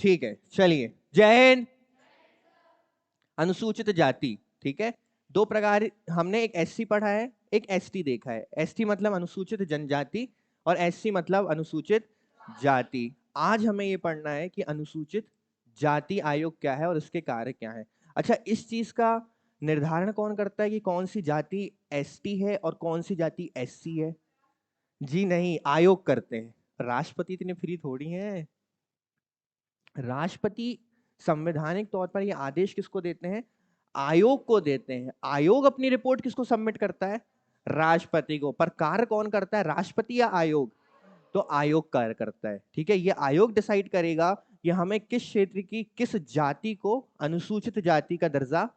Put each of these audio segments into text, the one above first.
ठीक है, चलिए, जय हिंद। अनुसूचित जाति, ठीक है, दो प्रकार, हमने एक एससी पढ़ा है, एक एसटी देखा है। एसटी मतलब अनुसूचित जनजाति और एससी मतलब अनुसूचित जाति। आज हमें ये पढ़ना है कि अनुसूचित जाति आयोग क्या है और इसके कार्य क्या है। अच्छा, इस चीज का निर्धारण कौन करता है कि कौन सी जाति एसटी है और कौन सी जाति एससी है? जी नहीं, आयोग करते हैं। राष्ट्रपति इतने फ्री थोड़ी हैं। राष्ट्रपति संवैधानिक तौर पर ये आदेश किसको देते हैं? आयोग को देते हैं। आयोग अपनी रिपोर्ट किसको सबमिट करता है? राष्ट्रपति को। पर कार्य कौन करता है, राष्ट्रपति या आयोग? तो आयोग कार्य करता है। ठीक है, ये आयोग डिसाइड करेगा कि हमें किस क्षेत्र की किस जाति को अनुसूचित जाति का दर्जा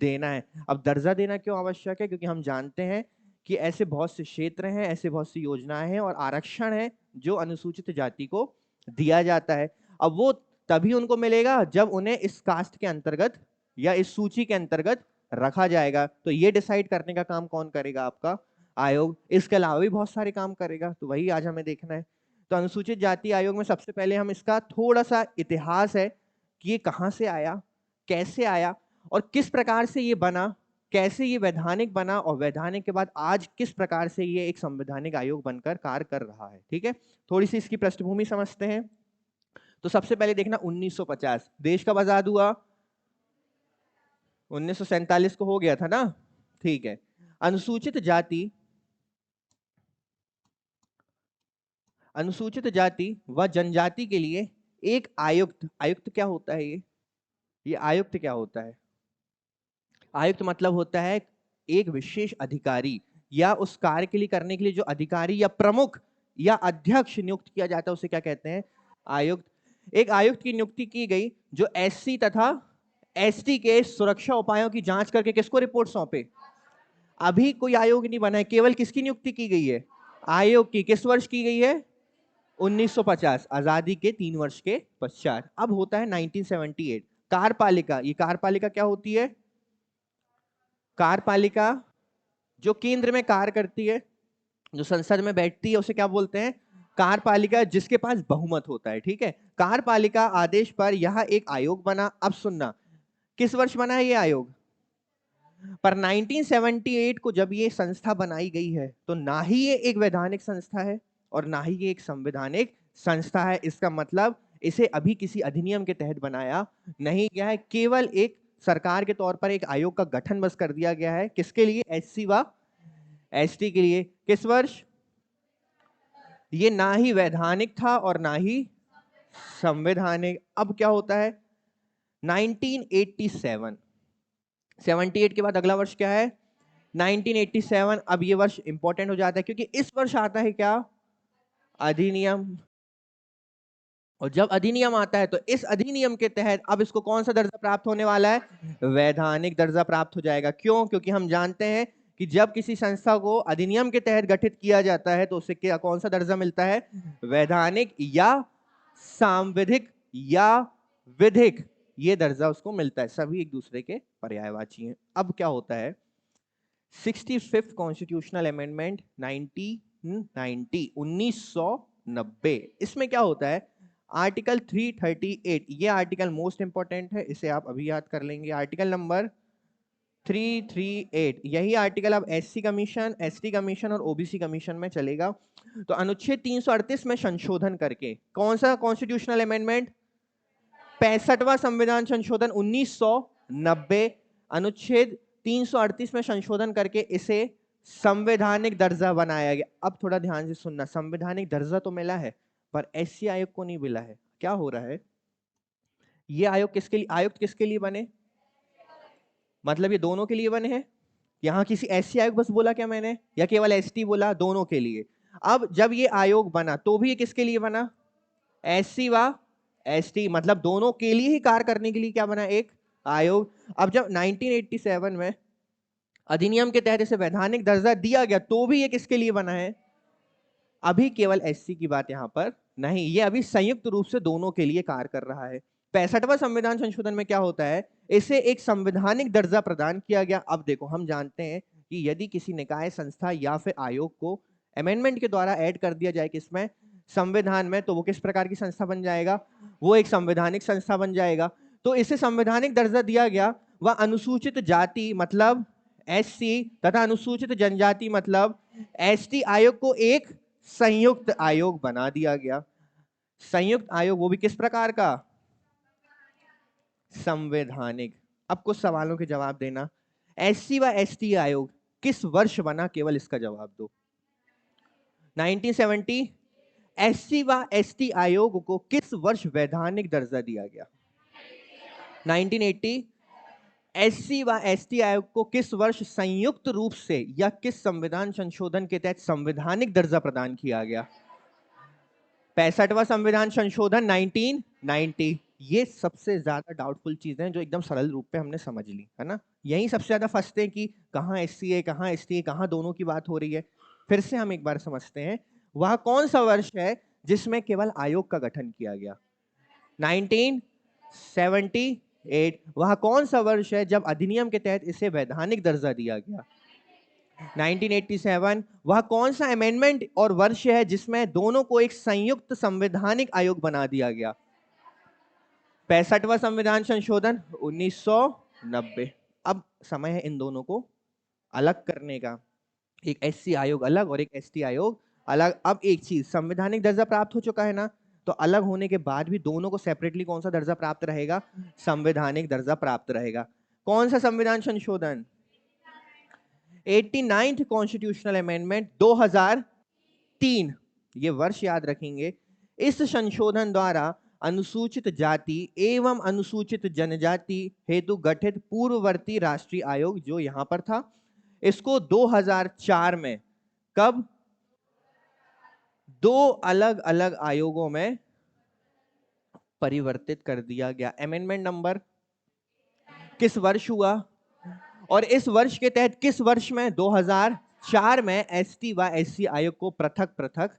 देना है। अब दर्जा देना क्यों आवश्यक है? क्योंकि हम जानते हैं कि ऐसे बहुत से क्षेत्र हैं, ऐसे बहुत सी योजनाएं हैं और आरक्षण है जो अनुसूचित जाति को दिया जाता है। अब वो तभी उनको मिलेगा जब उन्हें इस कास्ट के अंतर्गत या इस सूची के अंतर्गत रखा जाएगा। तो ये डिसाइड करने का काम कौन करेगा? आपका आयोग। इसके अलावा भी बहुत सारे काम करेगा, तो वही आज हमें देखना है। तो अनुसूचित जाति आयोग में सबसे पहले हम इसका थोड़ा सा इतिहास है कि ये कहां से आया, कैसे आया और किस प्रकार से ये बना, कैसे ये वैधानिक बना और वैधानिक के बाद आज किस प्रकार से ये एक संवैधानिक आयोग बनकर कार्य कर रहा है। ठीक है, थोड़ी सी इसकी पृष्ठभूमि समझते हैं। तो सबसे पहले देखना 1950 देश कब आजाद हुआ? 1947 को हो गया था ना। ठीक है, अनुसूचित जाति व जनजाति के लिए एक आयुक्त, आयुक्त क्या होता है? ये आयुक्त क्या होता है? आयुक्त मतलब होता है एक विशेष अधिकारी या उस कार्य के लिए करने के लिए जो अधिकारी या प्रमुख या अध्यक्ष नियुक्त किया जाता है उसे क्या कहते हैं? आयुक्त। एक आयुक्त की नियुक्ति की गई जो एससी तथा एसटी के सुरक्षा उपायों की जांच करके किसको रिपोर्ट सौंपे? अभी कोई आयोग नहीं बना है, केवल किसकी नियुक्ति की गई है? आयोग की। किस वर्ष की गई है? 1950, आजादी के 3 वर्ष के पश्चात। अब होता है 1978 कार्यपालिका। ये कार्यपालिका क्या होती है? कार्यपालिका जो केंद्र में कार्य करती है, जो संसद में बैठती है, उसे क्या बोलते हैं? कार्यपालिका, जिसके पास बहुमत होता है। ठीक है, कार्यपालिका आदेश पर यह एक आयोग बना। अब सुनना, किस वर्ष बना है ये आयोग? पर 1978 को जब ये संस्था बनाई गई है तो ना ही ये एक वैधानिक संस्था है और ना ही ये एक संवैधानिक संस्था है। इसका मतलब इसे अभी किसी अधिनियम के तहत बनाया नहीं गया है, केवल एक सरकार के तौर पर एक आयोग का गठन बस कर दिया गया है। किसके लिए? एससी व एसटी के लिए। किस वर्ष? ये ना ही वैधानिक था और ना ही संवैधानिक। अब क्या होता है? 1987, 78 के बाद अगला वर्ष क्या है? 1987। अब ये वर्ष इंपॉर्टेंट हो जाता है क्योंकि इस वर्ष आता है क्या? अधिनियम। और जब अधिनियम आता है तो इस अधिनियम के तहत अब इसको कौन सा दर्जा प्राप्त होने वाला है? वैधानिक दर्जा प्राप्त हो जाएगा। क्यों? क्योंकि हम जानते हैं कि जब किसी संस्था को अधिनियम के तहत गठित किया जाता है तो उसे क्या, कौन सा दर्जा मिलता है? वैधानिक या सांविधिक या विधिक, ये दर्जा उसको मिलता है। सभी एक दूसरे के पर्यायवाची हैं। अब क्या होता है? 65th कॉन्स्टिट्यूशनल अमेंडमेंट 1990, इसमें क्या होता है? आर्टिकल 338, ये आर्टिकल मोस्ट इंपॉर्टेंट है, इसे आप अभी याद कर लेंगे। आर्टिकल नंबर 338, यही आर्टिकल अब एससी कमीशन, एसटी कमीशन और ओबीसी कमीशन में चलेगा। तो अनुच्छेद 338 में संशोधन करके, कौन सा कॉन्स्टिट्यूशनल अमेंडमेंट? 65वां संविधान संशोधन 1990, अनुच्छेद 338 में संशोधन करके इसे संवैधानिक दर्जा बनाया गया। अब थोड़ा ध्यान से सुनना, संवैधानिक दर्जा तो मिला है पर एससी आयोग को नहीं मिला है। क्या हो रहा है? ये आयोग किसके लिए, आयुक्त किसके लिए बने? मतलब ये दोनों के लिए बने हैं? यहां किसी एससी आयोग बस बोला क्या मैंने, या केवल एसटी बोला? दोनों के लिए। अब जब ये आयोग बना तो भी ये किसके लिए बना? एससी व एसटी, मतलब दोनों के लिए ही कार्य करने के लिए क्या बना? एक आयोग। अब जब 1987 में अधिनियम के तहत इसे वैधानिक दर्जा दिया गया तो भी ये किसके लिए बना है? अभी केवल एससी की बात यहां पर नहीं, ये अभी संयुक्त रूप से दोनों के लिए कार्य कर रहा है। 65वां संविधान संशोधन में क्या होता है? इसे एक संवैधानिक दर्जा प्रदान किया गया। अब देखो, हम जानते हैं कि यदि किसी निकाय, संस्था या फिर आयोग को अमेंडमेंट के द्वारा ऐड कर दिया जाए किसमें? संविधान में, तो वो किस प्रकार की संस्था बन जाएगा? वो एक संवैधानिक संस्था बन जाएगा। तो इसे संवैधानिक दर्जा दिया गया। वह अनुसूचित जाति मतलब एससी तथा अनुसूचित जनजाति मतलब एसटी आयोग को एक संयुक्त आयोग बना दिया गया। संयुक्त आयोग, वो भी किस प्रकार का? संवैधानिक। अब कुछ सवालों के जवाब देना। एससी व एसटी आयोग किस वर्ष बना, केवल इसका जवाब दो। 1970। एससी व एसटी आयोग को किस वर्ष वैधानिक दर्जा दिया गया? 1980। एससी व एसटी आयोग को किस वर्ष संयुक्त रूप से या किस संविधान संशोधन के तहत संवैधानिक दर्जा प्रदान किया गया? 65वां संविधान संशोधन 1990। ये सबसे ज्यादा डाउटफुल चीजें हैं जो एकदम सरल रूप पे हमने समझ ली, है ना। यही सबसे ज्यादा फंसते हैं कि कहाँ एससी है, कहाँ एसटी है, कहाँ दोनों की बात हो रही है। फिर से हम एक बार समझते हैं। वह कौन सा वर्ष है जिसमें केवल आयोग का गठन किया गया? 1978। वह कौन सा वर्ष है जब अधिनियम के तहत इसे वैधानिक दर्जा दिया गया? 1987। वह कौन सा अमेंडमेंट और वर्ष है जिसमें दोनों को एक संयुक्त संवैधानिक आयोग बना दिया गया? 65वां संविधान संशोधन 1990। अब समय है इन दोनों को अलग करने का। एक एससी आयोग अलग और एक एसटी आयोग अलग। अब एक चीज, संवैधानिक दर्जा प्राप्त हो चुका है ना, तो अलग होने के बाद भी दोनों को सेपरेटली कौन सा दर्जा प्राप्त रहेगा? संवैधानिक दर्जा प्राप्त रहेगा। कौन सा संविधान संशोधन? 89th constitutional amendment 2003। ये वर्ष याद रखेंगे। इस संशोधन द्वारा अनुसूचित जाति एवं अनुसूचित जनजाति हेतु गठित पूर्ववर्ती राष्ट्रीय आयोग जो यहां पर था, इसको 2004 में, कब? दो अलग अलग आयोगों में परिवर्तित कर दिया गया। अमेंडमेंट नंबर किस वर्ष हुआ? और इस वर्ष के तहत किस वर्ष में? 2004 में एसटी व एससी आयोग को पृथक पृथक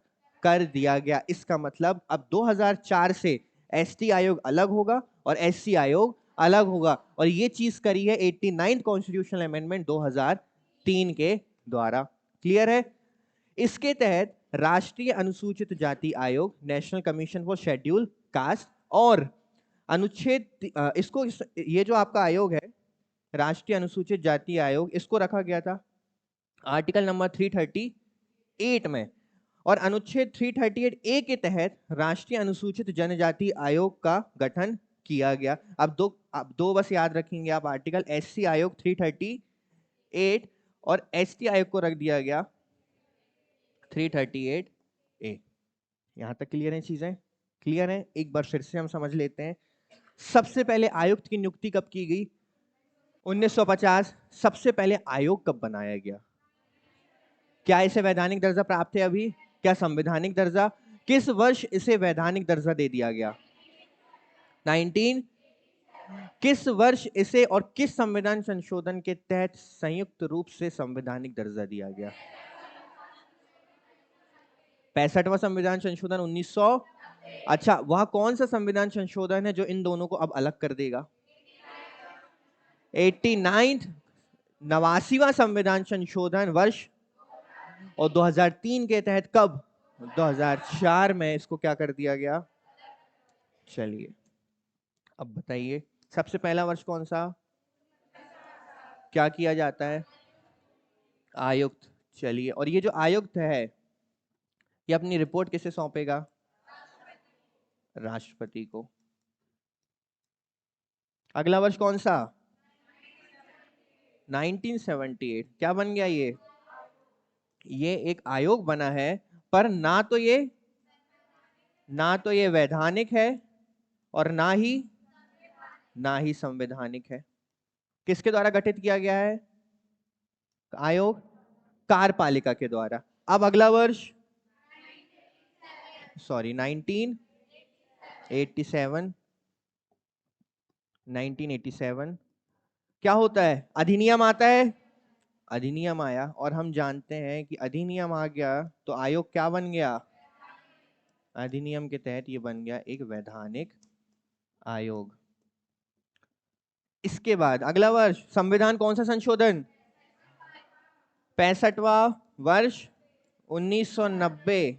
कर दिया गया। इसका मतलब अब 2004 से एसटी आयोग अलग होगा और एससी आयोग अलग होगा। और ये चीज करी है 89th कॉन्स्टिट्यूशनल अमेंडमेंट 2003 के द्वारा। क्लियर है? इसके तहत राष्ट्रीय अनुसूचित जाति आयोग, national commission for schedule caste और अनुच्छेद इसको ये जो आपका आयोग है राष्ट्रीय अनुसूचित जाति आयोग, इसको रखा गया था आर्टिकल नंबर 338 में। और अनुच्छेद 338 ए के तहत राष्ट्रीय अनुसूचित जनजाति आयोग का गठन किया गया। अब दो बस याद रखेंगे आप आर्टिकल। एससी आयोग 338 और एसटी आयोग को रख दिया गया 338 ए। यहां तक क्लियर है? चीजें क्लियर है? एक बार फिर से हम समझ लेते हैं। सबसे पहले आयुक्त की नियुक्ति कब की गई? 1950। सबसे पहले आयोग कब बनाया गया? क्या इसे वैधानिक दर्जा प्राप्त है अभी? क्या संवैधानिक दर्जा? किस वर्ष इसे वैधानिक दर्जा दे दिया गया? 19। किस वर्ष इसे और किस संविधान संशोधन के तहत संयुक्त रूप से संवैधानिक दर्जा दिया गया? 65वां संविधान संशोधन 1900। अच्छा, वह कौन सा संविधान संशोधन है जो इन दोनों को अब अलग कर देगा? 89th 89वां संविधान संशोधन वर्ष। और 2003 के तहत कब? 2004 में इसको क्या कर दिया गया? चलिए अब बताइए, सबसे पहला वर्ष कौन सा? क्या किया जाता है? आयुक्त। चलिए, और ये जो आयुक्त है ये अपनी रिपोर्ट किसे सौंपेगा? राष्ट्रपति को। अगला वर्ष कौन सा? 1978। क्या बन गया ये एक आयोग बना है, पर ना तो ये वैधानिक है और ना ही संवैधानिक है। किसके द्वारा गठित किया गया है? आयोग कार्यपालिका के द्वारा। अब अगला वर्ष 1987 क्या होता है? अधिनियम आता है। अधिनियम आया और हम जानते हैं कि अधिनियम आ गया तो आयोग क्या बन गया? अधिनियम के तहत ये बन गया एक वैधानिक आयोग। इसके बाद अगला वर्ष संविधान कौन सा संशोधन? 65वां वर्ष 1990।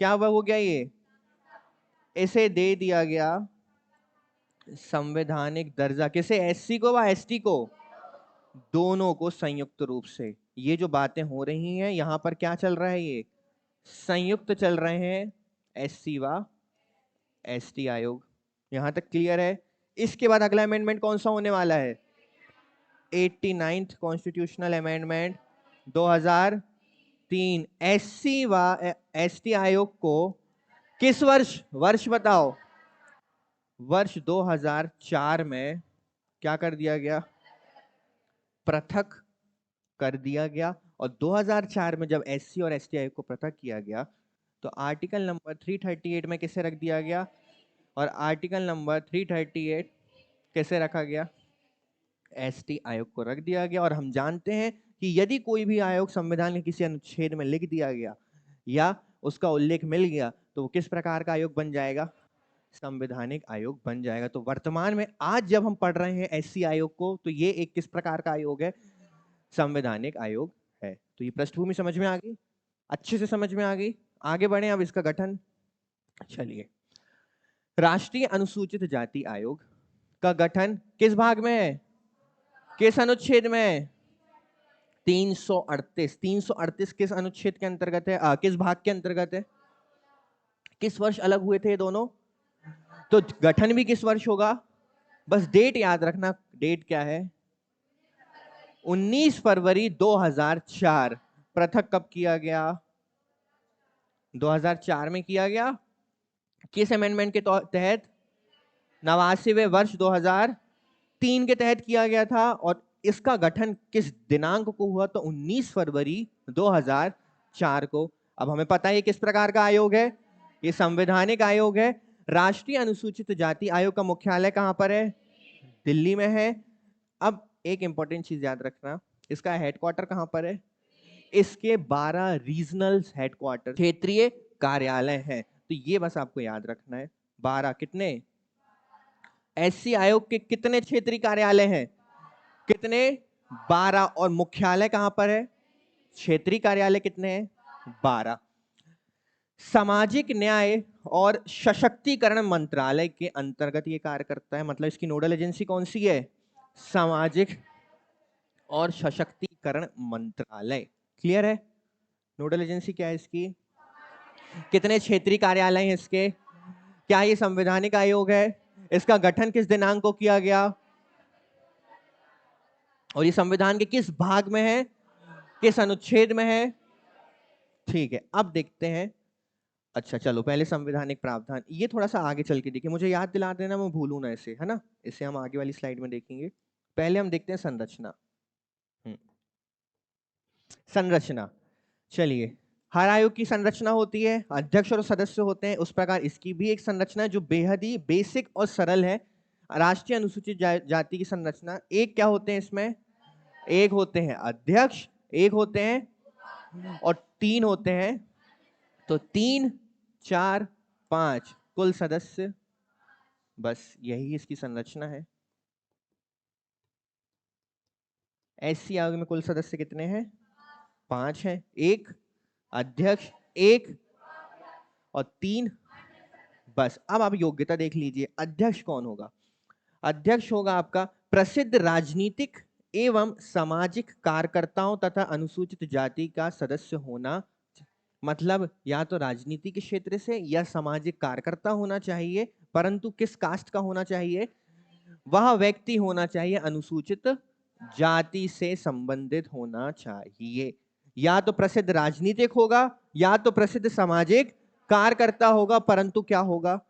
क्या हो गया ये? इसे दे दिया गया संवैधानिक दर्जा, किसे? एससी को व एसटी को, दोनों को संयुक्त रूप से। ये जो बातें हो रही हैं यहां पर क्या चल रहा है? ये संयुक्त चल रहे हैं एससी व एसटी आयोग। यहां तक क्लियर है? इसके बाद अगला अमेंडमेंट कौन सा होने वाला है? 89th constitutional amendment 2003। एससी व एसटी आयोग को किस वर्ष बताओ? वर्ष 2004 में क्या कर दिया गया? पृथक कर दिया गया। और 2004 में जब एससी और एसटी आयोग को पृथक किया गया तो आर्टिकल नंबर 338 में किसे रख दिया गया? और आर्टिकल नंबर 338 कैसे रखा गया? एसटी आयोग को रख दिया गया। और हम जानते हैं कि यदि कोई भी आयोग संविधान के किसी अनुच्छेद में लिख दिया गया या उसका उल्लेख मिल गया तो वो किस प्रकार का आयोग बन जाएगा? संवैधानिक आयोग बन जाएगा। तो वर्तमान में आज जब हम पढ़ रहे हैं एससी आयोग को तो ये एक किस प्रकार का आयोग है? संवैधानिक आयोग है। तो ये पृष्ठभूमि समझ में आ गई? अच्छे से समझ में आ गई? आगे बढ़े अब इसका गठन। चलिए, राष्ट्रीय अनुसूचित जाति आयोग का गठन किस भाग में है? किस अनुच्छेद में? 338। 338 किस अनुच्छेद के अंतर्गत है? किस भाग के अंतर्गत है? किस वर्ष अलग हुए थे ये दोनों? तो गठन भी किस वर्ष होगा? बस डेट याद रखना। डेट क्या है? 19 फरवरी 2004। पृथक कब किया गया? 2004 में किया गया। किस अमेंडमेंट के तहत? 89वें वर्ष 2003 के तहत किया गया था। और इसका गठन किस दिनांक को हुआ? तो 19 फरवरी 2004 को। अब हमें पता है किस प्रकार का आयोग है? ये संवैधानिक आयोग है। राष्ट्रीय अनुसूचित जाति आयोग का मुख्यालय कहां पर है? दिल्ली में है। अब एक इंपॉर्टेंट चीज याद रखना, इसका हेडक्वार्टर कहां पर है? इसके 12 रीजनल हेडक्वार्टर, क्षेत्रीय कार्यालय हैं। तो ये बस आपको याद रखना है। 12 कितने? एससी आयोग के कितने क्षेत्रीय कार्यालय हैं? कितने? 12। और मुख्यालय कहां पर है? क्षेत्रीय कार्यालय कितने हैं? 12। सामाजिक न्याय और सशक्तिकरण मंत्रालय के अंतर्गत ये कार्य करता है। मतलब इसकी नोडल एजेंसी कौन सी है? सामाजिक और सशक्तिकरण मंत्रालय। क्लियर है? नोडल एजेंसी क्या है इसकी? कितने क्षेत्रीय कार्यालय हैं इसके? क्या ये संवैधानिक आयोग है? इसका गठन किस दिनांक को किया गया? और ये संविधान के किस भाग में है? किस अनुच्छेद में है? ठीक है, अब देखते हैं। अच्छा चलो, पहले संवैधानिक प्रावधान, ये थोड़ा सा आगे चल के देखिए, मुझे याद दिला देना, मैं भूलूं ना इसे, है ना? इसे हम आगे वाली स्लाइड में देखेंगे। पहले हम देखते हैं संरचना। संरचना, चलिए, हर आयोग की संरचना होती है, अध्यक्ष और सदस्य होते हैं। उस प्रकार इसकी भी एक संरचना है जो बेहद ही बेसिक और सरल है। राष्ट्रीय अनुसूचित जाति की संरचना, एक क्या होते हैं इसमें? एक होते हैं अध्यक्ष, एक होते हैं और 3 होते हैं। तो 3, 4, 5 कुल सदस्य। बस यही इसकी संरचना है। एससी आयोग में कुल सदस्य कितने हैं? 5 हैं। एक अध्यक्ष, एक और 3। बस अब आप योग्यता देख लीजिए। अध्यक्ष कौन होगा? अध्यक्ष होगा आपका प्रसिद्ध राजनीतिक एवं सामाजिक कार्यकर्ताओं तथा अनुसूचित जाति का सदस्य होना। मतलब या तो राजनीति के क्षेत्र से या सामाजिक कार्यकर्ता होना चाहिए, परंतु किस कास्ट का होना चाहिए? वह व्यक्ति होना चाहिए अनुसूचित जाति से संबंधित होना चाहिए। या तो प्रसिद्ध राजनीतिक होगा या तो प्रसिद्ध सामाजिक कार्यकर्ता होगा, परंतु क्या होगा?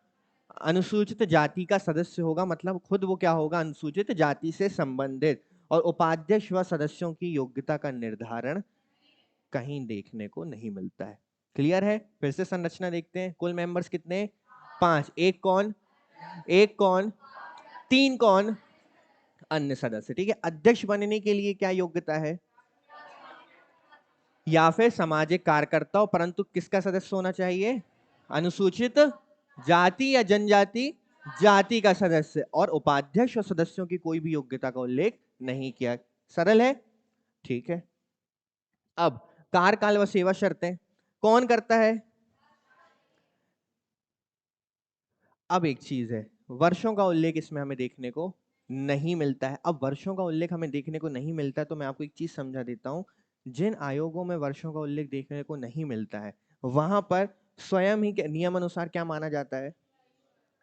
अनुसूचित जाति का सदस्य होगा। मतलब खुद वो क्या होगा? अनुसूचित जाति से संबंधित। और उपाध्यक्ष व सदस्यों की योग्यता का निर्धारण कहीं देखने को नहीं मिलता है। क्लियर है? फिर से संरचना देखते हैं। कुल मेंबर्स कितने? 5। एक कौन? एक कौन? 3 कौन? अन्य सदस्य। ठीक है, अध्यक्ष बनने के लिए क्या योग्यता है? या फिर सामाजिक कार्यकर्ता हो, परंतु किसका सदस्य होना चाहिए? अनुसूचित जाति या जनजाति जाति का सदस्य। और उपाध्यक्ष और सदस्यों की कोई भी योग्यता का उल्लेख नहीं किया। सरल है? ठीक है। अब कार्यकाल व सेवा शर्तें कौन करता है? अब एक चीज है, वर्षों का उल्लेख इसमें हमें देखने को नहीं मिलता है। अब वर्षों का उल्लेख हमें देखने को नहीं मिलता है तो मैं आपको एक चीज समझा देता हूं। जिन आयोगों में वर्षों का उल्लेख देखने को नहीं मिलता है वहां पर स्वयं ही नियम अनुसार क्या माना जाता है,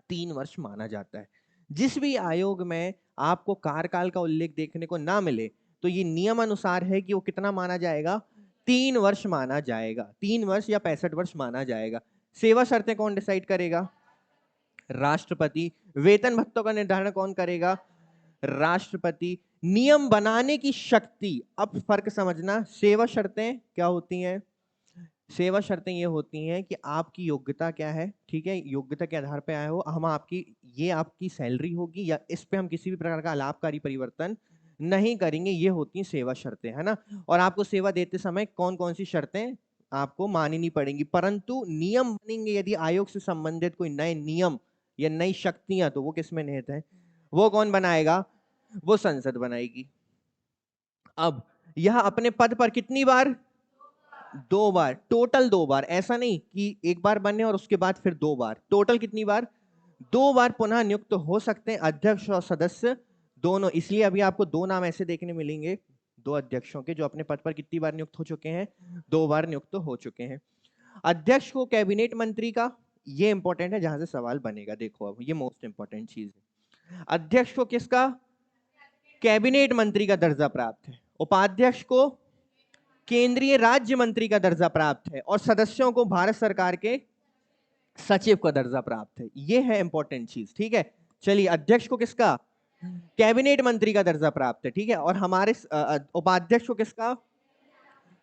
3 वर्ष माना जाता है। जिस भी आयोग में आपको कार्यकाल का उल्लेख देखने को ना मिले तो ये नियम अनुसार है कि वो कितना माना जाएगा, 3 वर्ष माना जाएगा, 3 वर्ष या 65 वर्ष माना जाएगा। सेवा शर्तें कौन डिसाइड करेगा, राष्ट्रपति। वेतन भत्तों का निर्धारण कौन करेगा, राष्ट्रपति। नियम बनाने की शक्ति, अब फर्क समझना, सेवा शर्तें क्या होती हैं, सेवा शर्तें ये होती हैं कि आपकी योग्यता क्या है, ठीक है, योग्यता के आधार पे आए हो हम, आपकी ये आपकी सैलरी होगी या इस पे हम किसी भी प्रकार का लाभकारी परिवर्तन नहीं करेंगे, ये होती हैं सेवा शर्तें, है ना। और आपको सेवा देते समय कौन कौन सी शर्तें आपको माननी पड़ेंगी। परंतु नियम बनेंगे यदि आयोग से संबंधित कोई नए नियम या नई शक्तियां, तो वो किसमें निहित है, वो कौन बनाएगा, वो संसद बनाएगी। अब यह अपने पद पर कितनी बार, 2 बार, टोटल 2 बार, ऐसा नहीं कि एक बार बने और उसके बाद फिर 2 बार, टोटल कितनी बार, 2 बार पुनः नियुक्त हो सकते हैं अध्यक्ष और सदस्य दोनों। इसलिए अभी आपको 2 नाम ऐसे देखने मिलेंगे 2 अध्यक्षों के जो अपने पद पर कितनी बार नियुक्त हो चुके हैं, 2 बार नियुक्त हो चुके हैं। अध्यक्ष को कैबिनेट मंत्री का, ये इंपॉर्टेंट है जहां से सवाल बनेगा, देखो अब ये मोस्ट इंपॉर्टेंट चीज है। अध्यक्ष को किसका, कैबिनेट मंत्री का दर्जा प्राप्त है। उपाध्यक्ष को केंद्रीय राज्य मंत्री का दर्जा प्राप्त है और सदस्यों को भारत सरकार के सचिव का दर्जा प्राप्त है। ये है इंपॉर्टेंट चीज, ठीक है। चलिए, अध्यक्ष को किसका, कैबिनेट मंत्री का दर्जा प्राप्त है, ठीक है। और हमारे उपाध्यक्ष को किसका,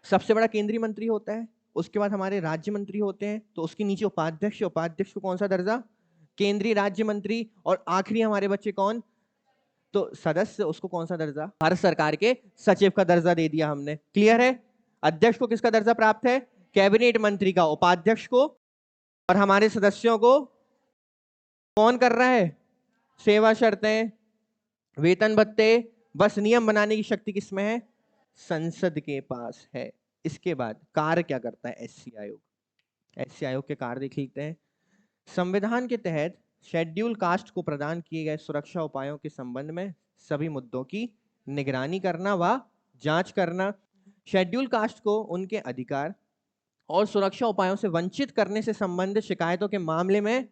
सबसे बड़ा केंद्रीय मंत्री होता है, उसके बाद हमारे राज्य मंत्री होते हैं, तो उसके नीचे उपाध्यक्ष, उपाध्यक्ष को कौन सा दर्जा, केंद्रीय राज्य मंत्री, और आखिरी हमारे बच्चे कौन, तो सदस्य, उसको कौन सा दर्जा, भारत सरकार के सचिव का दर्जा दे दिया हमने। क्लियर है। अध्यक्ष को किसका दर्जा प्राप्त है, कैबिनेट मंत्री का, उपाध्यक्ष को, और हमारे सदस्यों को कौन कर रहा है, सेवा शर्तें, वेतन भत्ते, बस नियम बनाने की शक्ति किसमें है, संसद के पास है। इसके बाद कार्य क्या करता है एससी आयोग, एससी आयोग के कार्य देख लेते हैं। संविधान के तहत शेड्यूल कास्ट को प्रदान किए गए सुरक्षा उपायों के संबंध में सभी मुद्दों की निगरानी करना व जांच करना, शेड्यूल कास्ट को उनके अधिकार और सुरक्षा उपायों से वंचित करने से संबंधित शिकायतों के मामले में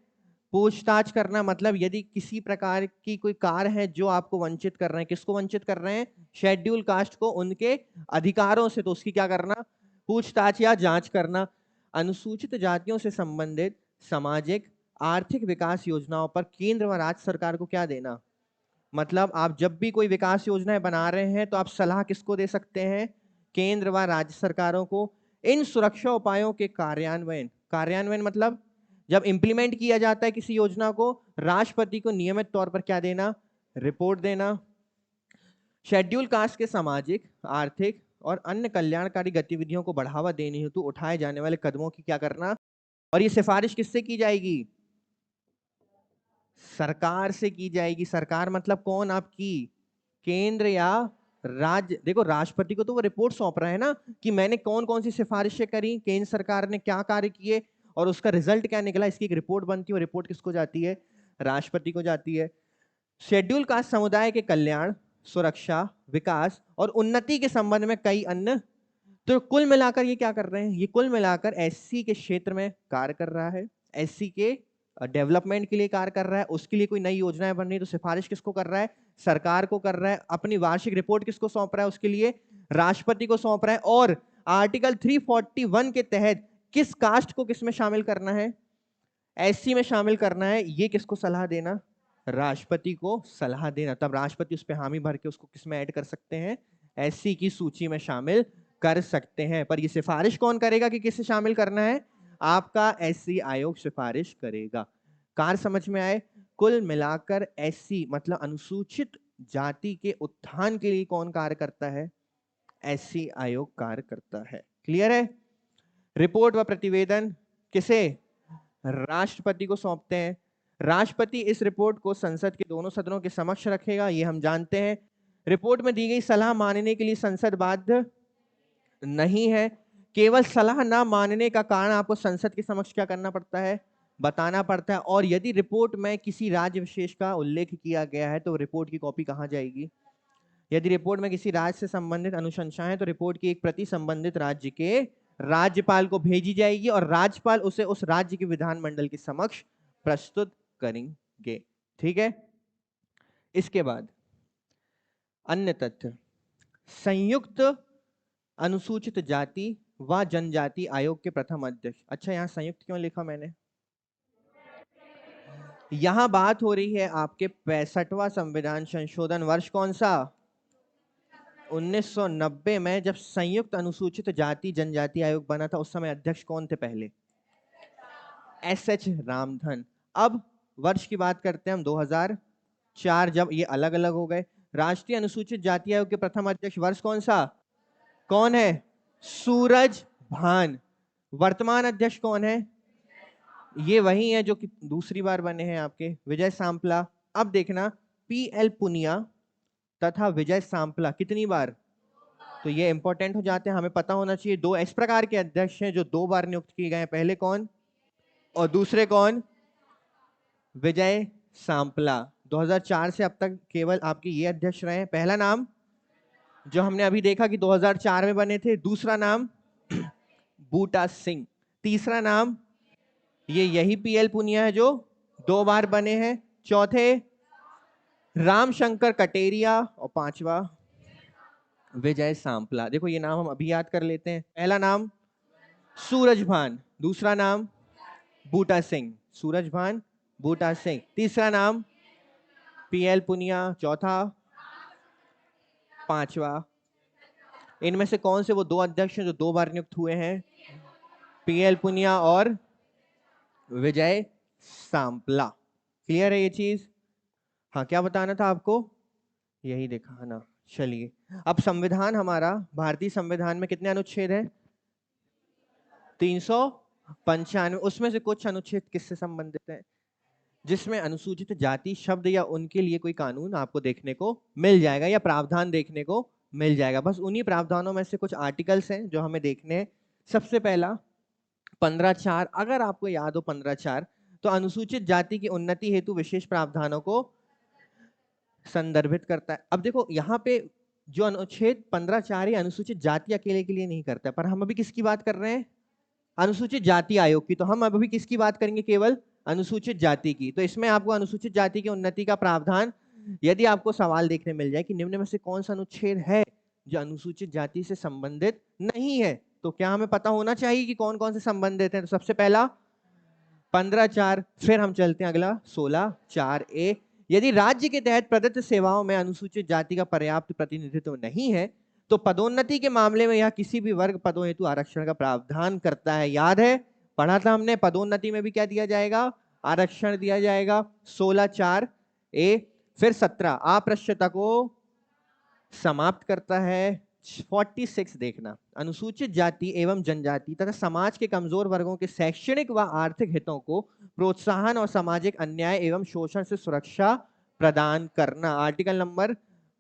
पूछताछ करना। मतलब यदि किसी प्रकार की कोई कार्य है जो आपको वंचित कर रहे हैं, किसको वंचित कर रहे हैं, शेड्यूल कास्ट को उनके अधिकारों से, तो उसकी क्या करना, पूछताछ या जांच करना। अनुसूचित जातियों से संबंधित सामाजिक आर्थिक विकास योजनाओं पर केंद्र व राज्य सरकार को क्या देना, मतलब आप जब भी कोई विकास योजनाएं बना रहे हैं तो आप सलाह किसको दे सकते हैं, केंद्र व राज्य सरकारों को। इन सुरक्षा उपायों के कार्यान्वयन, कार्यान्वयन मतलब जब इंप्लीमेंट किया जाता है किसी योजना को, राष्ट्रपति को नियमित तौर पर क्या देना, रिपोर्ट देना। शेड्यूल कास्ट के सामाजिक, आर्थिक और अन्य कल्याणकारी गतिविधियों को बढ़ावा देने हेतु उठाए जाने वाले कदमों की क्या करना, और ये सिफारिश किससे की जाएगी, सरकार से की जाएगी। सरकार मतलब कौन, आपकी केंद्र या राज्य। देखो, राष्ट्रपति को तो वो रिपोर्ट सौंप रहा है ना कि मैंने कौन कौन सी सिफारिशें करी, केंद्र सरकार ने क्या कार्य किए और उसका रिजल्ट क्या निकला, इसकी एक रिपोर्ट बनती है। वो रिपोर्ट किसको जाती है, राष्ट्रपति को जाती है। शेड्यूल कास्ट समुदाय के कल्याण, सुरक्षा, विकास और उन्नति के संबंध में कई अन्य, तो कुल मिलाकर ये क्या कर रहे हैं, ये कुल मिलाकर एससी के क्षेत्र में कार्य कर रहा है, एससी के डेवलपमेंट के लिए कार्य कर रहा है। उसके लिए कोई नई योजनाएं बन रही है तो सिफारिश किसको कर रहा है, सरकार को कर रहा है। अपनी वार्षिक रिपोर्ट किसको सौंप रहा है, उसके लिए राष्ट्रपति को सौंप रहा है। और आर्टिकल 341 के तहत किस कास्ट को किस में शामिल करना है, एससी में शामिल करना है, ये किसको सलाह देना, राष्ट्रपति को सलाह देना। तब राष्ट्रपति उस पर हामी भर के उसको किस में ऐड कर सकते हैं, एससी की सूची में शामिल कर सकते हैं। पर ये सिफारिश कौन करेगा कि किसे शामिल करना है, आपका एससी आयोग सिफारिश करेगा। कार्य समझ में आए। कुल मिलाकर एससी मतलब अनुसूचित जाति के उत्थान के लिए कौन कार्य करता है, एससी आयोग कार्य करता है। क्लियर है। रिपोर्ट व प्रतिवेदन किसे, राष्ट्रपति को सौंपते हैं। राष्ट्रपति इस रिपोर्ट को संसद के दोनों सदनों के समक्ष रखेगा, ये हम जानते हैं। रिपोर्ट में दी गई सलाह मानने के लिए संसद बाध्य नहीं है। केवल सलाह ना मानने का कारण आपको संसद के समक्ष क्या करना पड़ता है, बताना पड़ता है। और यदि रिपोर्ट में किसी राज्य विशेष का उल्लेख किया गया है तो रिपोर्ट की कॉपी कहाँ जाएगी? यदि रिपोर्ट में किसी राज्य से संबंधित अनुशंसा है तो रिपोर्ट की एक प्रति संबंधित राज्य के राज्यपाल को भेजी जाएगी और राज्यपाल उसे उस राज्य के विधानमंडल के समक्ष प्रस्तुत करेंगे। ठीक है। इसके बाद अन्य तथ्य, संयुक्त अनुसूचित जाति व जनजाति आयोग के प्रथम अध्यक्ष। अच्छा, यहां संयुक्त क्यों लिखा मैंने? यहां बात हो रही है आपके 65वां संविधान संशोधन वर्ष कौन सा? 1990 में जब संयुक्त अनुसूचित जाति जनजाति आयोग बना था, उस समय अध्यक्ष कौन थे पहले? एसएच रामधन। अब वर्ष की बात करते हैं हम 2004, जब ये अलग अलग हो गए। राष्ट्रीय अनुसूचित जाति आयोग के प्रथम अध्यक्ष वर्ष कौन सा? कौन है? सूरज भान। वर्तमान अध्यक्ष कौन है? ये वही है जो कि दूसरी बार बने हैं आपके, विजय सांपला। अब देखना, पीएल पुनिया तथा विजय सांपला कितनी बार? तो ये इंपॉर्टेंट हो जाते हैं, हमें पता होना चाहिए। दो इस प्रकार के अध्यक्ष हैं जो 2 बार नियुक्त किए गए हैं। पहले कौन और दूसरे कौन? विजय सांपला। 2004 से अब तक केवल आपके ये अध्यक्ष रहे हैं। पहला नाम जो हमने अभी देखा कि 2004 में बने थे, दूसरा नाम बूटा सिंह, तीसरा नाम ये यही पीएल पुनिया है जो 2 बार बने हैं, चौथे रामशंकर कटेरिया और पांचवा विजय सांपला। देखो ये नाम हम अभी याद कर लेते हैं। पहला नाम सूरजभान, दूसरा नाम बूटा सिंह, सूरजभान बूटा सिंह, तीसरा नाम पीएल पुनिया, चौथा, पांचवा। इनमें से कौन से वो 2 अध्यक्ष हैं जो 2 बार नियुक्त हुए हैं? पीएल पुनिया और विजय सांपला। क्लियर है ये चीज? हाँ, क्या बताना था आपको? यही दिखाना। चलिए, अब संविधान हमारा, भारतीय संविधान में कितने अनुच्छेद हैं? 395। उसमें से कुछ अनुच्छेद किससे संबंधित हैं? जिसमें अनुसूचित जाति शब्द या उनके लिए कोई कानून आपको देखने को मिल जाएगा या प्रावधान देखने को मिल जाएगा। बस उन्हीं प्रावधानों में से कुछ आर्टिकल्स हैं जो हमें देखने हैं। सबसे पहला 15(4), अगर आपको याद हो 15(4), तो अनुसूचित जाति की उन्नति हेतु विशेष प्रावधानों को संदर्भित करता है। अब देखो यहाँ पे जो अनुच्छेद 15(4 है, अनुसूचित जाति अकेले के लिए नहीं करता है, पर हम अभी किसकी बात कर रहे हैं? अनुसूचित जाति आयोग की। तो हम अभी किसकी बात करेंगे? केवल अनुसूचित जाति की। तो इसमें आपको अनुसूचित जाति की उन्नति का प्रावधान, यदि आपको सवाल देखने मिल जाए कि निम्न में से कौन सा अनुच्छेद है जो अनुसूचित जाति से संबंधित नहीं है, तो क्या हमें पता होना चाहिए कि कौन कौन से संबंधित हैं? तो सबसे पहला 15(4), फिर हम चलते हैं अगला 16(4)(a). यदि राज्य के तहत प्रदत्त सेवाओं में अनुसूचित जाति का पर्याप्त प्रतिनिधित्व नहीं है तो पदोन्नति के मामले में यह किसी भी वर्ग पदों हेतु आरक्षण का प्रावधान करता है। याद है, पढ़ा था हमने, पदोन्नति में भी क्या दिया जाएगा? आरक्षण दिया जाएगा। 16(4)(a). फिर 17 अस्पृश्यता को समाप्त करता है। 46 देखना, अनुसूचित जाति एवं जनजाति तथा समाज के कमजोर वर्गों के शैक्षणिक व आर्थिक हितों को प्रोत्साहन और सामाजिक अन्याय एवं शोषण से सुरक्षा प्रदान करना। Article number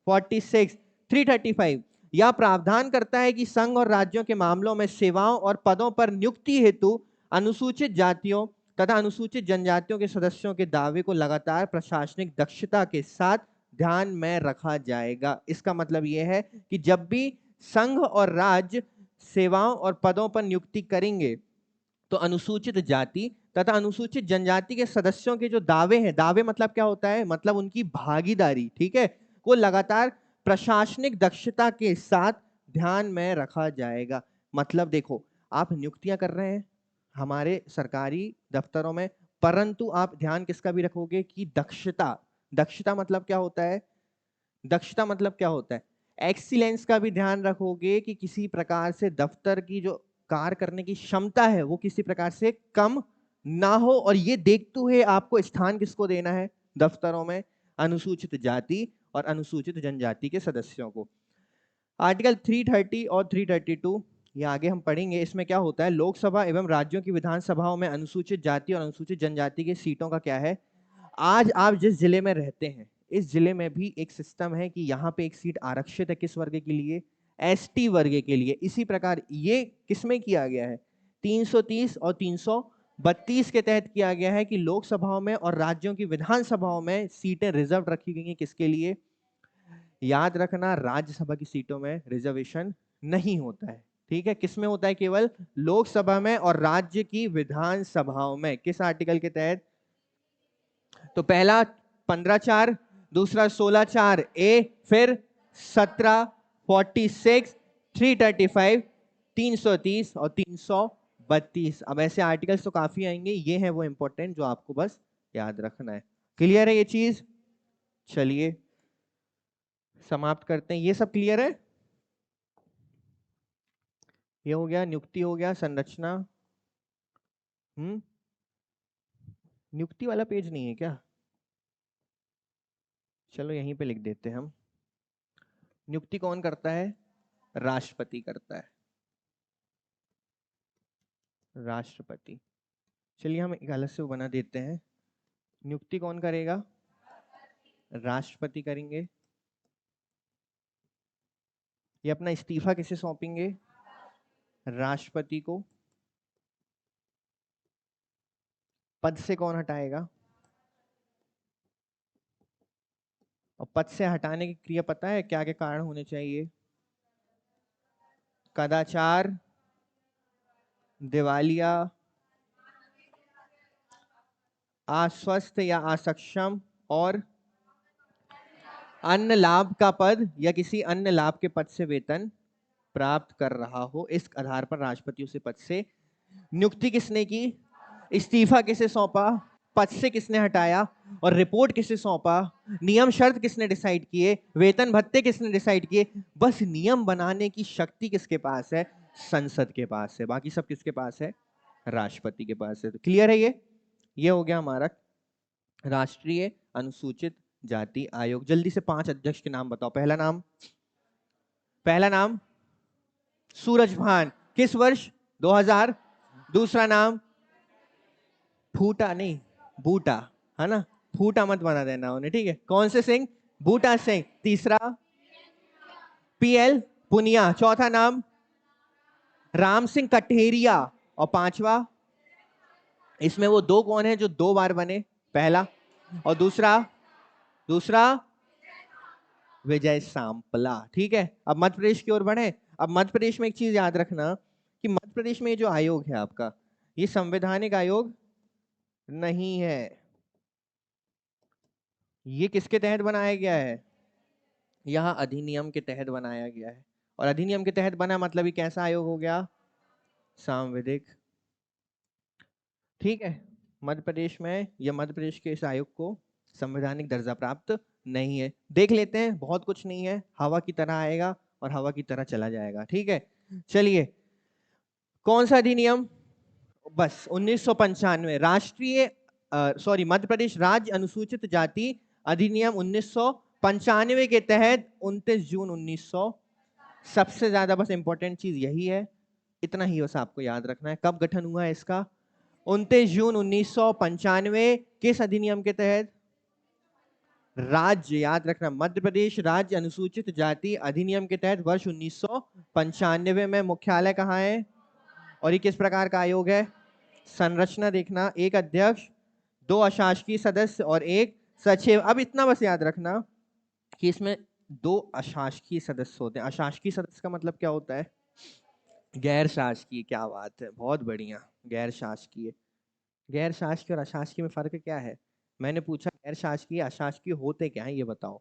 46। 335 यह प्रावधान करता है कि संघ और राज्यों के मामलों में सेवाओं और पदों पर नियुक्ति हेतु अनुसूचित जातियों तथा अनुसूचित जनजातियों के सदस्यों के दावे को लगातार प्रशासनिक दक्षता के साथ ध्यान में रखा जाएगा। इसका मतलब यह है कि जब भी संघ और राज्य सेवाओं और पदों पर नियुक्ति करेंगे तो अनुसूचित जाति तथा अनुसूचित जनजाति के सदस्यों के जो दावे हैं, दावे मतलब क्या होता है? मतलब उनकी भागीदारी, ठीक है, को लगातार प्रशासनिक दक्षता के साथ ध्यान में रखा जाएगा। मतलब देखो, आप नियुक्तियां कर रहे हैं हमारे सरकारी दफ्तरों में, परंतु आप ध्यान किसका भी रखोगे कि दक्षता। दक्षता मतलब क्या होता है? दक्षता मतलब क्या होता है? एक्सीलेंस का भी ध्यान रखोगे कि किसी प्रकार से दफ्तर की जो कार्य करने की क्षमता है वो किसी प्रकार से कम ना हो। और ये देखते हुए आपको स्थान किसको देना है दफ्तरों में? अनुसूचित जाति और अनुसूचित जनजाति के सदस्यों को। आर्टिकल 330 और 332 ये आगे हम पढ़ेंगे। इसमें क्या होता है? लोकसभा एवं राज्यों की विधानसभाओं में अनुसूचित जाति और अनुसूचित जनजाति के सीटों का क्या है? आज आप जिस जिले में रहते हैं इस जिले में भी एक सिस्टम है कि यहाँ पे एक सीट आरक्षित है। किस वर्ग के लिए? एसटी वर्ग के लिए। इसी प्रकार ये किसमें किया गया है? 330 और 32 के तहत किया गया है कि लोकसभाओं में और राज्यों की विधानसभाओं में सीटें रिजर्व रखी गई हैं। किसके लिए? याद रखना, राज्यसभा की सीटों में रिजर्वेशन नहीं होता है। ठीक है, किसमें होता है? केवल लोकसभा में और राज्य की विधानसभाओं में। किस आर्टिकल के तहत? तो पहला 15(4), दूसरा 16(4)A, फिर 17, 46, 335, 330 और 332। अब ऐसे आर्टिकल्स तो काफी आएंगे, ये है वो इंपॉर्टेंट जो आपको बस याद रखना है। क्लियर है ये चीज? चलिए समाप्त करते हैं। ये सब क्लियर है? ये हो गया, नियुक्ति हो गया, संरचना। नियुक्ति वाला पेज नहीं है क्या? चलो यहीं पे लिख देते हैं हम। नियुक्ति कौन करता है? राष्ट्रपति करता है, राष्ट्रपति। चलिए हम एक अलग से वो बना देते हैं। नियुक्ति कौन करेगा? राष्ट्रपति करेंगे। ये अपना इस्तीफा किसे सौंपेंगे? राष्ट्रपति को। पद से कौन हटाएगा? और पद से हटाने की क्रिया पता है क्या के कारण होने चाहिए? कदाचार, दिवालिया, अस्वस्थ या असक्षम, और अन्य लाभ का पद या किसी अन्य लाभ के पद से वेतन प्राप्त कर रहा हो। इस आधार पर राष्ट्रपति उसे पद से नियुक्ति किसने की? इस्तीफा किसे सौंपा? पद से किसने हटाया? और रिपोर्ट किसे सौंपा? नियम शर्त किसने डिसाइड किए? वेतन भत्ते किसने डिसाइड किए? बस नियम बनाने की शक्ति किसके पास है? संसद के पास है। बाकी सब किसके पास है? राष्ट्रपति के पास है। तो क्लियर है ये हो गया हमारा राष्ट्रीय अनुसूचित जाति आयोग। जल्दी से 5 अध्यक्ष के नाम बताओ। पहला नाम सूरजभान, किस वर्ष? 2000। दूसरा नाम फूटा नहीं, बूटा, है ना? फूटा मत बना देना उन्हें, ठीक है? कौन से सिंह? बूटा सिंह। तीसरा PL पुनिया। चौथा नाम राम सिंह कठेरिया। और पांचवा, इसमें वो दो कौन है जो 2 बार बने? पहला और दूसरा विजय सांपला। ठीक है, अब मध्य प्रदेश की ओर बढ़े। अब मध्य प्रदेश में एक चीज याद रखना कि मध्य प्रदेश में ये जो आयोग है आपका, ये संवैधानिक आयोग नहीं है। ये किसके तहत बनाया गया है? यह अधिनियम के तहत बनाया गया है। और अधिनियम के तहत बना मतलब ये कैसा आयोग हो गया? सांविधिक। ठीक है, मध्य प्रदेश में या मध्य प्रदेश के इस आयोग को संवैधानिक दर्जा प्राप्त नहीं है। देख लेते हैं, बहुत कुछ नहीं है, हवा की तरह आएगा और हवा की तरह चला जाएगा। ठीक है, चलिए कौन सा अधिनियम? बस 1995 राष्ट्रीय सॉरी मध्य प्रदेश राज्य अनुसूचित जाति अधिनियम 1995 के तहत 29 जून 1900। सबसे ज्यादा बस इंपॉर्टेंट चीज यही है, इतना ही बस आपको याद रखना है। कब गठन हुआ है इसका? 29 जून 1995। किस अधिनियम के तहत? राज्य, याद रखना, मध्य प्रदेश राज्य अनुसूचित जाति अधिनियम के तहत वर्ष 1995 में। मुख्यालय कहाँ है और ये किस प्रकार का आयोग है? संरचना देखना, 1 अध्यक्ष, 2 अशासकीय सदस्य और 1 सचिव। अब इतना बस याद रखना कि इसमें 2 अशासकीय सदस्य होते हैं। अशासकीय सदस्य का मतलब क्या होता है? गैर शासकीय। क्या बात है, बहुत बढ़िया। गैर शासकीय। गैर शासकीय और अशासकीय में फर्क क्या है? मैंने पूछा गैर शासकीय अशासकीय होते क्या है, ये बताओ।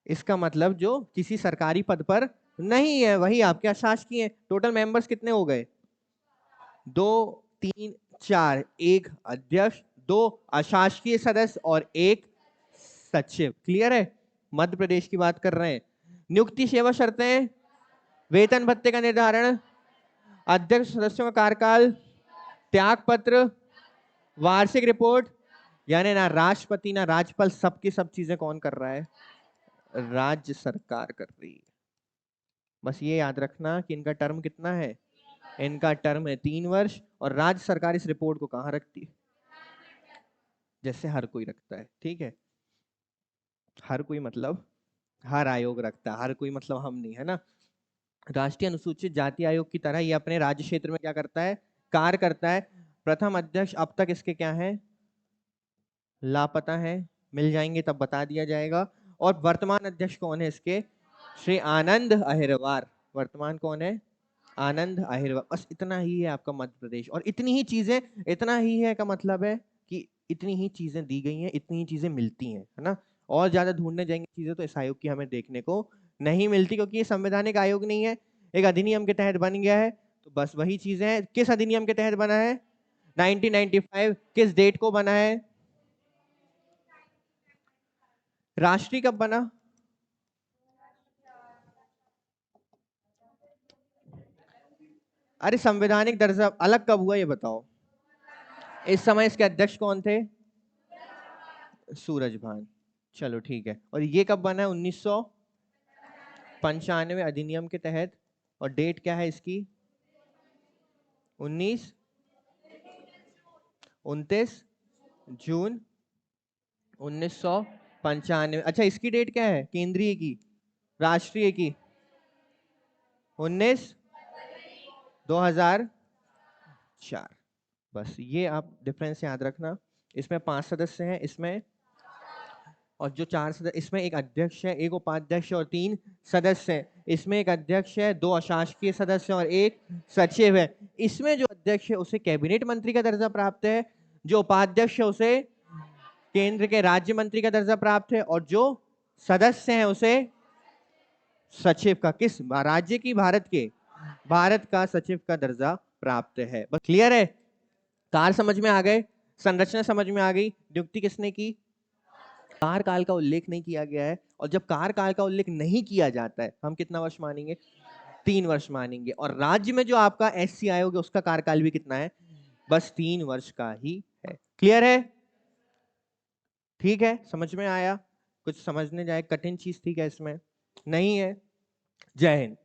इसका मतलब जो किसी सरकारी पद पर नहीं है वही आपके अशासकीय है। टोटल मेंबर्स कितने हो गए? 2, 3, 4। 1 अध्यक्ष, 2 अशासकीय सदस्य और 1 सचिव। क्लियर है? मध्य प्रदेश की बात कर रहे हैं। नियुक्ति, सेवा शर्तें, वेतन भत्ते का निर्धारण, अध्यक्ष सदस्यों का कार्यकाल, त्याग पत्र, वार्षिक रिपोर्ट, यानी ना राष्ट्रपति ना राज्यपाल, सबकी सब चीजें कौन कर रहा है? राज्य सरकार कर रही है। बस ये याद रखना कि इनका टर्म कितना है? इनका टर्म है 3 वर्ष। और राज्य सरकार इस रिपोर्ट को कहां रखती है? जैसे हर कोई रखता है। ठीक है, हर कोई मतलब हर आयोग रखता है, हर कोई मतलब हम नहीं, है ना? राष्ट्रीय अनुसूचित जाति आयोग की तरह ये अपने राज्य क्षेत्र में क्या करता है? कार्य करता है। प्रथम अध्यक्ष अब तक इसके क्या है, लापता है, मिल जाएंगे तब बता दिया जाएगा। और वर्तमान अध्यक्ष कौन है इसके, श्री आनंद अहिरवार। वर्तमान कौन है, आनंद अहिरवार। बस इतना ही है आपका मध्य प्रदेश, और इतनी ही चीजें, इतना ही है का मतलब है कि इतनी ही चीजें दी गई हैं, इतनी ही चीजें मिलती हैं, है ना। और ज्यादा ढूंढने जाएंगे चीजें तो इस आयोग की हमें देखने को नहीं मिलती, क्योंकि ये संवैधानिक आयोग नहीं है, एक अधिनियम के तहत बन गया है। तो बस वही चीजें हैं। किस अधिनियम के तहत बना है, 1995। किस डेट को बना है, राष्ट्रीय कब बना, अरे संवैधानिक दर्जा अलग कब हुआ ये बताओ। इस समय इसके अध्यक्ष कौन थे, सूरजभान। चलो ठीक है। और ये कब बना है, 1995 अधिनियम के तहत। और डेट क्या है इसकी, 29 जून 1995। अच्छा इसकी डेट क्या है, केंद्रीय की, राष्ट्रीय की, 19/2004। बस ये आप डिफरेंस याद रखना। इसमें 5 सदस्य हैं इसमें, और जो 4 सदस्य, इसमें एक अध्यक्ष है, एक उपाध्यक्ष और 3 सदस्य हैं। इसमें एक अध्यक्ष है, 2 अशासकीय सदस्य और 1 सचिव है। इसमें जो अध्यक्ष है उसे कैबिनेट मंत्री का दर्जा प्राप्त है, जो उपाध्यक्ष है उसे केंद्र के राज्य मंत्री का दर्जा प्राप्त है, और जो सदस्य हैं उसे सचिव का, किस राज्य की, भारत के, भारत का सचिव का दर्जा प्राप्त है। बस क्लियर है, कार्य समझ में आ गए, संरचना समझ में आ गई। नियुक्ति किसने की, कार्यकाल का उल्लेख नहीं किया गया है, और जब कार्यकाल का उल्लेख नहीं किया जाता है हम कितना वर्ष मानेंगे, 3 वर्ष मानेंगे। और राज्य में जो आपका एससी आयोग है उसका कार्यकाल भी कितना है, बस 3 वर्ष का ही है। क्लियर है, ठीक है, समझ में आया। कुछ समझने जाए कठिन चीज थी क्या इसमें, नहीं है। जय हिंद।